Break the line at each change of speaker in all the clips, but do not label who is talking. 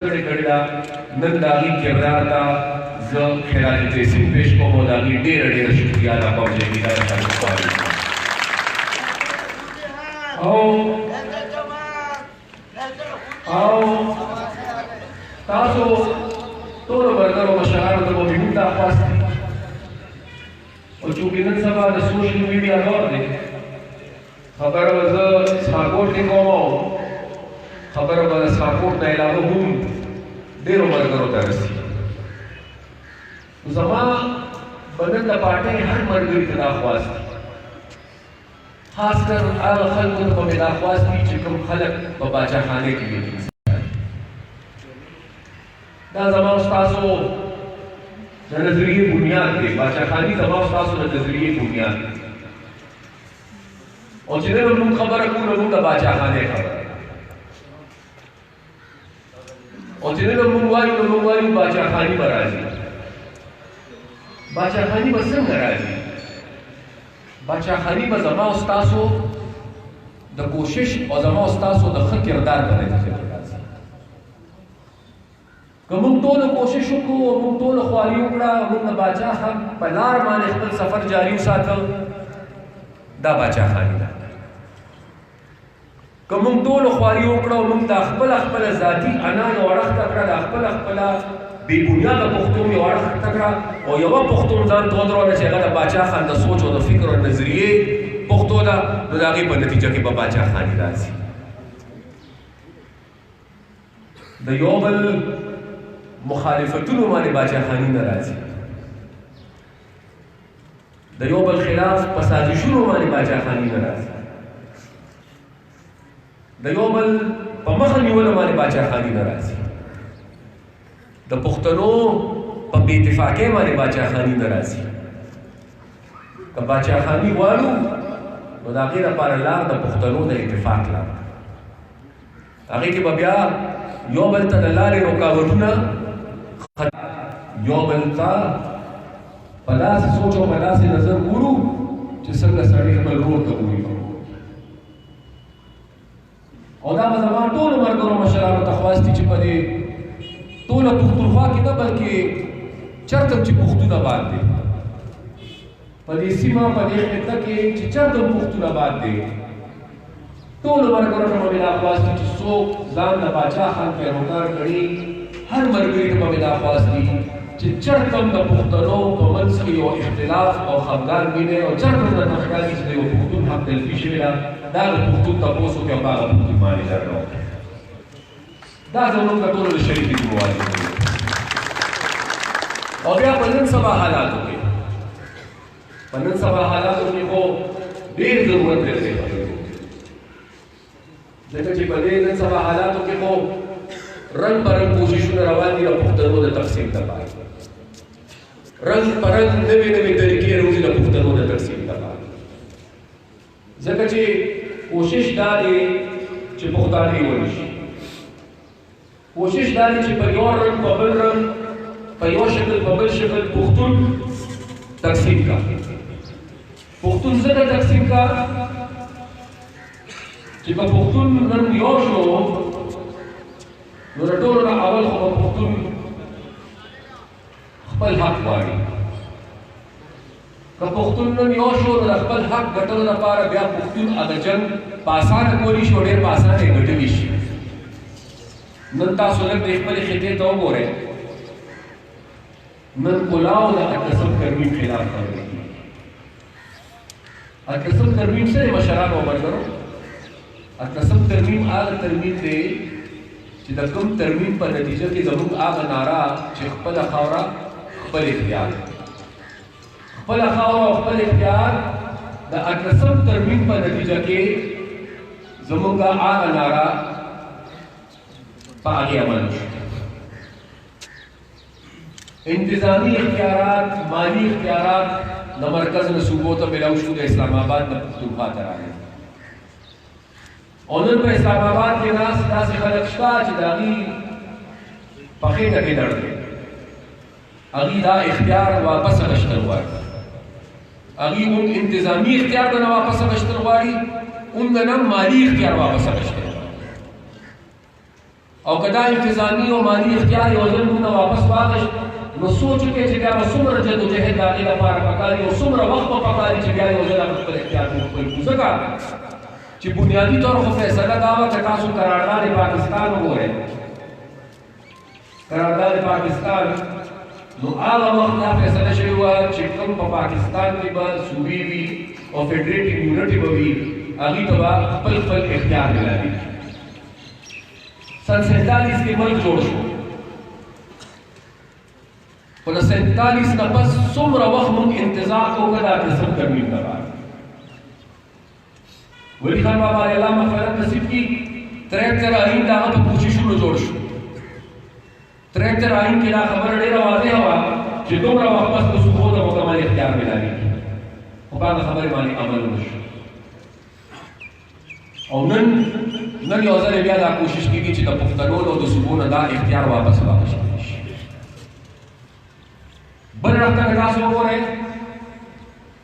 کړي کړي دا نن د هغې کردار ته زه خراج تحسین پیش کوم او د هغې ډېره ډېره شکریه ادا کوم چې هغې دا راته غواړي او تاسو ټولو ملګرو مشرانو ته به مې هم دا خواست دي او چونکې نن سبا د سوشل میډیا دور دی خبره به زه سپاکوټ کې کوم او خبره به د سپاکوټ نه علاوه هم ډېرو ملګرو ته رسي زما به نن د پارټۍ هر ملګري ته دا خواست دي خاص کر هغه خلکو ته به مې دا خواست دي چې کوم خلک په باچاخانې کې وي دا زما ستاسو د نظریې بنیاد دی باچاخاني زما ستاسو د نظریې بنیاد دی او چې نن موږ خبره کوو نو موږ د باچاخانې خبره او چې نن موږ وایو نو موږ وایو باچاخاني به راځي باچاخاني به څنګه راځي باچاخاني به زما او ستاسو د کوشش او زما او ستاسو د ښه کردار په نتیجه کې راځي که موږ ټولو کوشش وکړو او موږ ټولو خواري وکړه موږ د باچا هم په لار باندې خپل سفر جاري وساته دا باچاخاني ده که موږ ټولو خواري وکړه او موږ د خپله ذاتي انا یو اړخته کړه د خپله بې بنیاده پښتون یو اړخته کړه او یوه پښتون ځان ته ودروله چې هغه د باچا خان د سوچ او د فکر او نظریې پښتو ده نو د هغې په نتیجه کې به باچاخاني راځي د یو بل مخالفتونو باندې باچاخاني نه راځي د یو بل خلاف په سازشونو باندې باچاخاني نه راځي د یو بل په مخه نیولو باندې باچاخاني نه راځي د پښتنو په بې اتفاقۍ باندې باچاخاني نه راځي که باچاخاني غواړو نو د هغې لپاره لار د پښتنو د اتفاق لار هغې کې به بیا یو بل ته د لارې رکاوټونه یو بل ته په داسې سوچ او په داسې نظر ګورو چې څنګه سړی خپل رور ته ګوري او دا به زما ټولو ملګرو مشرانو ته خواست دي چې په دې ټوله پښتونخوا کې نه بلکې چېرته چې پښتون آباد دی په دې سیمه په دې خطه کې چې چېرته پښتون آباد دی ټولو ملګرو ته به مې دا خواست دي چې څوک ځان د باچا خان پیروکار کړي هر ملګري ته به مې دا خواست دي چې چېرته هم د پښتنو په منځ کې یو اختلاف او خفګان ویني او چېرته هم درته ښکاري چې د یو پښتون حق تلفي شوې ده دا د پښتون تپوس وکړي او په هغه پښتون باندې جګړه وکړي دا زموږ د ټولو د شریکې ذمواري او بیا په نن سبا حالاتو کې په نن سبا حالاتو کې خو ډېر ضرورت دی ځکه چې په دې نن سبا حالاتو کې خو رنګ په رنګ کوششونه روان دي د پښتنو د تقسیم لپاره رنګ په رنګ نوې نوې طریقې روزي د پښتنو د تقسیم لپاره ځکه چې کوشش دا دی چې پښتانه ونی شي کوشش دا دی چې په یو رنګ په بل رنګ په یو شکل په بل شکل پښتون تقسیم کا پښتون ځکه تقسیم کا چې په پښتون نن یو شو نو د ټولو نه اول خو به پښتون خپل حق غواړي که پښتون نن یو شو نو د خپل حق ګټلو لپاره بیا پښتون هغه جنګ په اسانه کولی شي او ډېر په اسانه یې ګټلی شي نن تاسو لږ د خپلې خطې ته وګورئ نن کلاو د اتلسم ترمیم خلاف خبرې کېږي اتلسم ترمیم څه دی مشرانو او ملګرو اتلسم ترمیم هغه ترمیم دی چې د کوم ترمیم په نتیجه کې زموږ هغه ناره چې خپله خاوره خپل اختیار خپله خاوره او خپل اختیار د اتلسم ترمیم په نتیجه کې زموږ هغه ناره په هغې عمل شو انتظامی اختیارات مالی اختیارات د مرکز نه صوبو ته ملاو شو د اسلام آباد نه پښتونخوا ته راغی او نن په اسلام آباد کې ناست داسې خلک شته چې د هغې په خېټه کې درد دی هغې دا اختیار واپس اخیستل غواړي هغې اون انتظامي اختیار د نه واپس اخیستل غواړي اون د نه مالي اختیار واپس اخیستل او کدا انتظامی او مالی اختیار یو ځل موږ واپس واغشت نو سوچ کې چې بیا به څومره جدوجهد د هغې لپاره پکاري او څومره وخت به پکاري چې بیا یو ځل خپل اختیار وکړو. ځکه چې بنیادي طور خو فیصله دا وه که تاسو قرارداد پاکستان وګورئ، قرارداد پاکستان نو هغه وخت دا فیصله شوې وه چې کوم په پاکستان کې به صوبې وي او فیډریټډ یونټې به وي هغوی ته به خپل خپل اختیار ملاوي. سن 47 کې ملک جوړ شو، خو د 47 نه پس څومره وخت موږ انتظار کوو که دا قسم ترمیم لپاره. ولی خان بابا علیه الله مغفرت نصیب کړي، 73 آئین د هغه په کوششونو جوړ شو. 73 آئین کې دا خبره ډېره واضحه وه چې دومره وخت پس د صوبو ته مکمل اختیار ملاوېږي، خو په هغه خبرې باندې عمل ونه شو. او نن یو ځل بیا دا کوشش کېږي چې د پښتنو او د صوبو نه دا اختیار واپس واخیستل شي. بل اړخ ته که تاسو وګورئ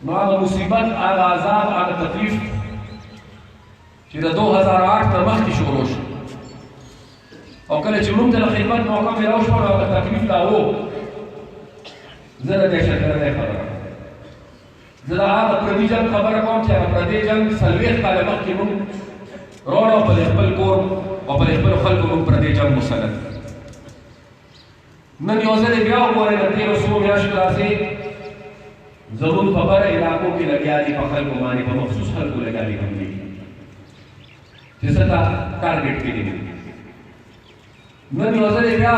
نو هغه مصیبت، هغه عذاب، هغه تکلیف چې د 2008 نه مخکې شروع شو او کله چې موږ ته د خدمت موقع میلاو شوه نو هغه تکلیف لا و. زه د دهشتګردۍ خبره کوم، زه د هغه پردي جنګ خبره کوم چې هغه پردي جنګ 40 کاله مخکې موږ روړو په خپل کور او په خپلو خلکو موږ پردي جنګ مسلط. نن یو ځل بیا وګورئ د تېرو څو میاشتو راځي زموږ په بره علاقو کې لګیا دي، په خلکو باندې په مخصوص خلکو لګیا دي حملې چې څه ته ټارګېټ کړي دي. نن یو ځل بیا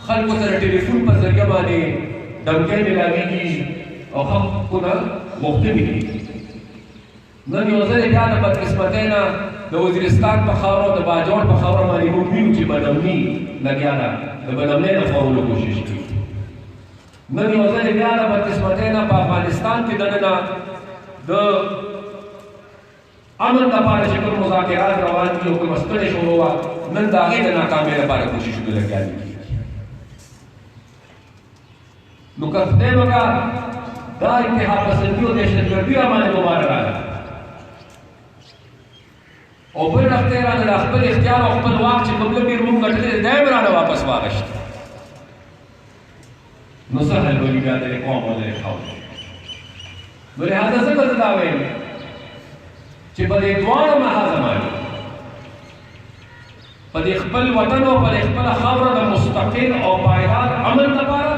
خلکو ته د ټلیفون په ذریعه باندې دمکۍ میلاوېږي او حقونه غوښتنې کېږي. نن یو ځل بیا د بدقسمتۍ نه د وزیرستان په خاوره او د باجوړ په خاوره باندې موږ وینو چې بدامني لګیا ده، د بدامنۍ د خورولو کوشش کوي. نن یو ځل بیا د بدقسمتۍ نه په افغانستان کې دننه د امن لپاره چې کوم مذاکرات روان دي او کومه ستړې شروع وه، نن د هغې د ناکامۍ لپاره کوششونه لګیا دي. نو که خدای وکړه دا اتحاد پسندي او دهشتګردي راباندې دوباره راغله او بل اړخ ته یې رانه د خپل اختیار او خپل واک چې کوم لږ ډېر موږ ګټلی دی دا یې رانه واپس واخیست، نو څه حل به وي بیا د دې قوم او د دې خاورې. نو لهذا ځکه زه دا وایم چې په دې دواړو محاذمانو، په دې خپل وطن او په دې خپله خاوره د مستقل او پایدار امن لپاره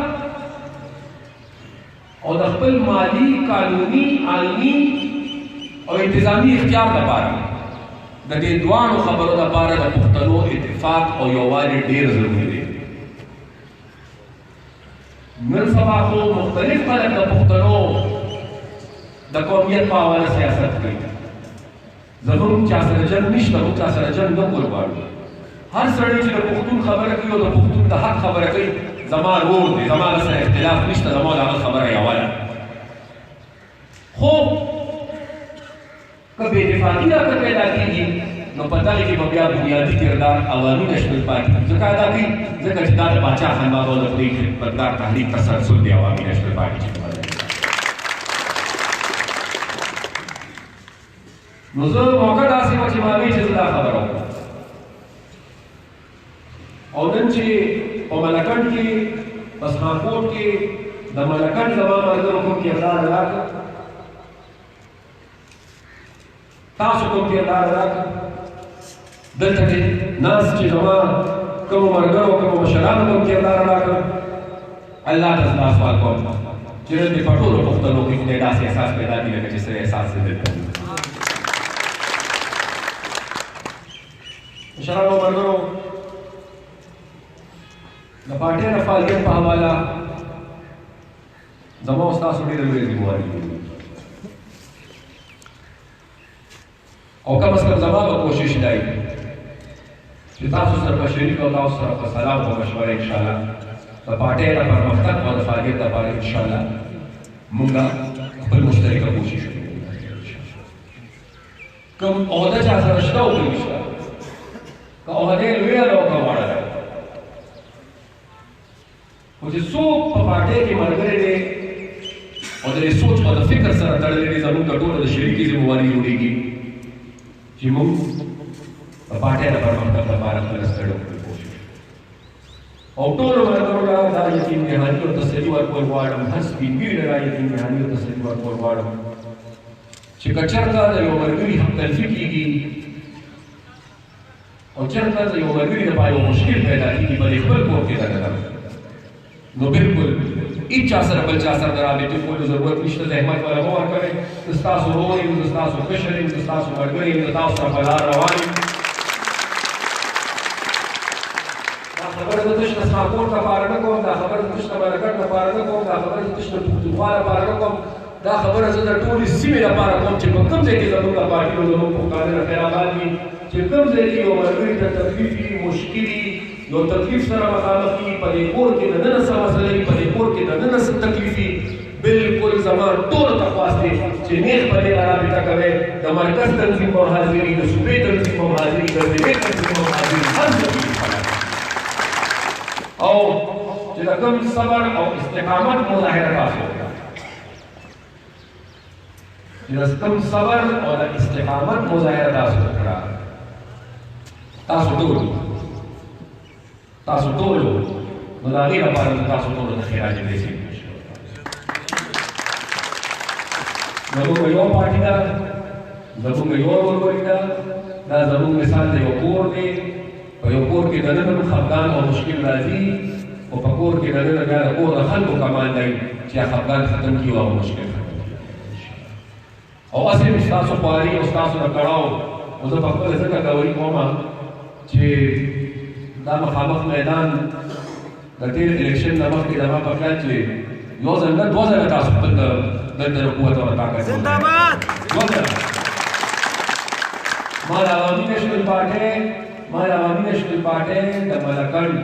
او د خپل مالی، قانوني، آئیني او انتظامي اختیار لپاره د دې دواړو خبرو لپاره د پښتنو اتفاق او یووالی ډېر ضروري دی. نن سبا خو مختلف خلک د پښتنو د قومیت په حواله سیاست کوي. زموږ چا سره جنګ نشته، موږ چا سره جنګ نه کول غواړو. هر سړی چې د پښتون خبره کوي او د پښتون د حق خبره کوي زما ورور دی، زما سره اختلاف نشته، زما د هغه خبره یوه ده. خو که بې اتفاقي راته پیدا کېږي نو په دغې کې به بیا بنیادي کردار عوامي نشمل پاتې کېږي. ځکه دا کوي ځکه چې دا د پاچا خانباب او د خدای خدمتګار تحریک تسلسل دی، عوامي نشمل پاتې کېږي. نو زه موقع داسې وه چې ما ویل چې زه دا خبره وکړم او نن چې په ملکنډ کې په سماکوټ کې د ملکنډ زما ملګرو کوم کردار ادا کړ، تاسو کوم کردار ادا کړ، دلته کې ناست چې زما کومو ملګرو کومو مشرانو کوم کردار ادا کړ، الله ته زما سوال کوم چې نن دې په ټولو پښتنو کې خدای داسې احساس پیدا کړي لکه چې څه احساس یې دلته مشرانو ملګرو د پارټۍ د فعالیت په حواله زما او ستاسو ډېره لویه ذمهواري دي او کم از کم زما به کوشش دی چې تاسو سره په شریک او تاسو سره په سلام او مشوره انشاءالله د پارټۍ د پرمختګ او د فعالیت لپاره انشاءالله موږ خپل مشترکه کوشش وکړو. کوم عهده چا سره شته او که نشته، که عهدې لویه ده او که وړه ده، خو چې څوک په پارټۍ کې ملګری دی او د دې سوچ او د فکر سره تړلی دی، زموږ د ټولو د شریکې ذمهواري جوړېږي چې موږ د پارټۍ د پرمختګ لپاره خپله ستړې وکړي کوشش او ټولو ملګرو ته دا یقین نهاني او تسلي ورکول غواړم هر سپین ږیري ته دا یقین نهاني او تسلي ورکول غواړم چې که چېرته د یو ملګري حق تلفي کېږي او چېرته د یو ملګري لپاره یو مشکل پیدا کېږي بلې خپل کور کې دننه نو بالکل هیڅ چا سره بل چا سره د رابطې کولو ضرورت نشته زحمت والا مه ورکوئ زه ستاسو ورور یم زه ستاسو کشر یم زه ستاسو ملګری یم زه تاسو سره په لار روان یم دا خبره زه تش د سماکور لپاره نه کوم دا خبره زه تش د ملګر لپاره نه کوم دا خبره زه تش د پښتونخوا لپاره نه کوم دا خبره زه د ټولې سیمې لپاره کوم چې په کوم ځای کې زموږ د پارټي او زموږ پښتانه د خیر آباد وي چې کوم ځای کې یو ملګري ته تکلیف وي مشکل وي یو تکلیف سره مخامخ وي په دې کور کې دننه څه مسله وي په دې کور کې دننه څه تکلیف وي بالکل زما ټولو ته خواست دی چې نیغ په دې رابطه کوئ د مرکز تنظیم هم حاضر وي د صوبې تنظیم هم حاضر وي د ضلعې تنظیم هم حاضر وي هر ځای کې او چې د کوم صبر او استقامت مظاهره تاسو وکړه چې د کوم صبر او د استقامت مظاهره تاسو وکړه تاسو ټول نو د هغې لپاره تاسو ټولو ته خراج تحسین زموږ یو پارټي ده زموږ یو ورورولي ده دا زموږ مثال د یو کور دی په یو کور کې دننه هم خفګان او مشکل راځي خو په کور کې دننه بیا د کور د خلکو کمال دی چې خفګان ختم کړي او مشکل ختم کړي او هسې مې ستاسو خواري او ستاسو د کړاو او زه په خپله ځکه ګوري کوم چې دا مخامخ میدان د تېر الیکشن نه مخکې زما په خیال چې یو ځل نه دوه ځله تاسو خپل دلته د قوت او طاقت
زنده‌باد
دوه ځله ما د عوامي نېشنل پارټۍ د ملکنډ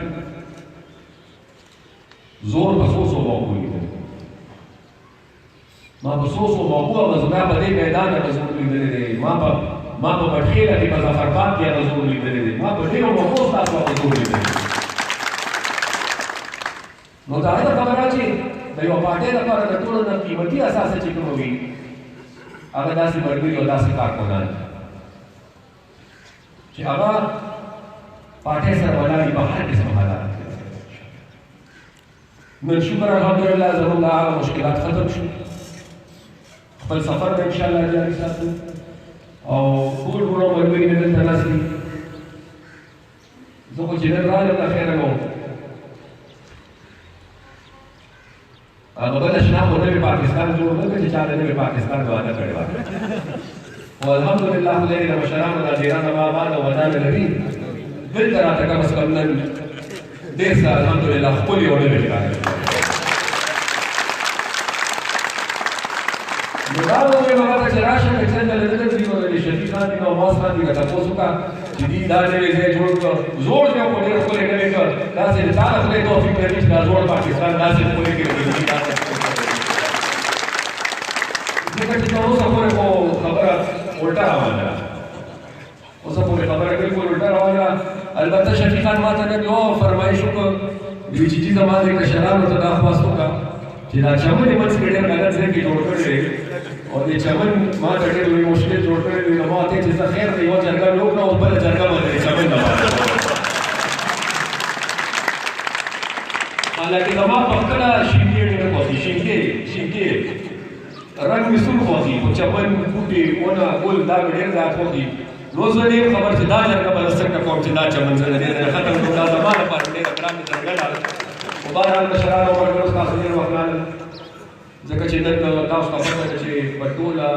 زور په څو موقعو لیدلی ما په څو موقعو زما په دې میدان کې زور لیدلی دی ما په بټخیله کې په ظفرباد کې زور لیدلی دی ما په ډېرو موقعو ستاسو په زور لیدلی نو دا هغه خبره چې د یو پارټۍ لپاره د ټولو نه قیمتي اساس چې کوم وي هغه داسې ملګري او داسې کارکنان چې هغه پارټۍ سره ولاړ دي په هر قسم حالات کې نن شکر الحمدلله زموږ هغه مشکلات ختم شو خپل سفر به انشاءالله جاري ساتو او ټول ورو ملګري مې دلته ناست دي زه خو چې نن رالم د خیره نه وم هغه بله شنه خو نوي پاکستان جوړ نه کړ چې چا د نوي پاکستان وعده کړې وه خو الحمدلله خدای د مشرانو د ډېرانه ما آباد او ودانه لري دلته راته کم از کم نن ډېر څه الحمدلله ښکلي او نوي ښکاري نو دا ووایم هغه ته چې راشه که څنګه له دلته دي نو د شفیق خان دي نو عباس خان دي که تپوس وکړه چې دوی دا نوی ځای جوړ کړه زوړ دی خو ډېر ښکلی نوی کړ داسې د تا نه خدای توفیق لري چې دا زوړ پاکستان داسې ښکلی کړي ځکه چې تر اوسه پورې خو خبره الټه روانه ده اوسه پورې خبره بالکل الټه روانه ده البته شفیق خان ما ته نن یو فرمایش وکړ دوی چې چې زما دې کشرانو ته دا خواست وکړه چې دا چمن یې منځ کې ډېر غلط ځای کې جوړ کړی دی او دې چمن ما ته ډېر لوی مشکل جوړ کړی دی نو ما ورته چې زه خیر دی یوه جرګه مې وکړه او بله جرګه مې د چمن نه حالانکې زما په خپله شینکې ډېره خوښي شینکې رنګ مې سور خوښي خو چمن بوټي ونه ګل دا مې ډېر زیات خوښي نو زه دې خبر چې دا جرګه به زه څنګه کوم چې دا چمن زه ډېر ختم کړم دا زما لپاره ډېره ګرانه جرګه ده خو بهرحال مشرانو او ملګرو ستاسو ډېر وکړل ځکه چې نن تاسو ته پته ده چې په ټوله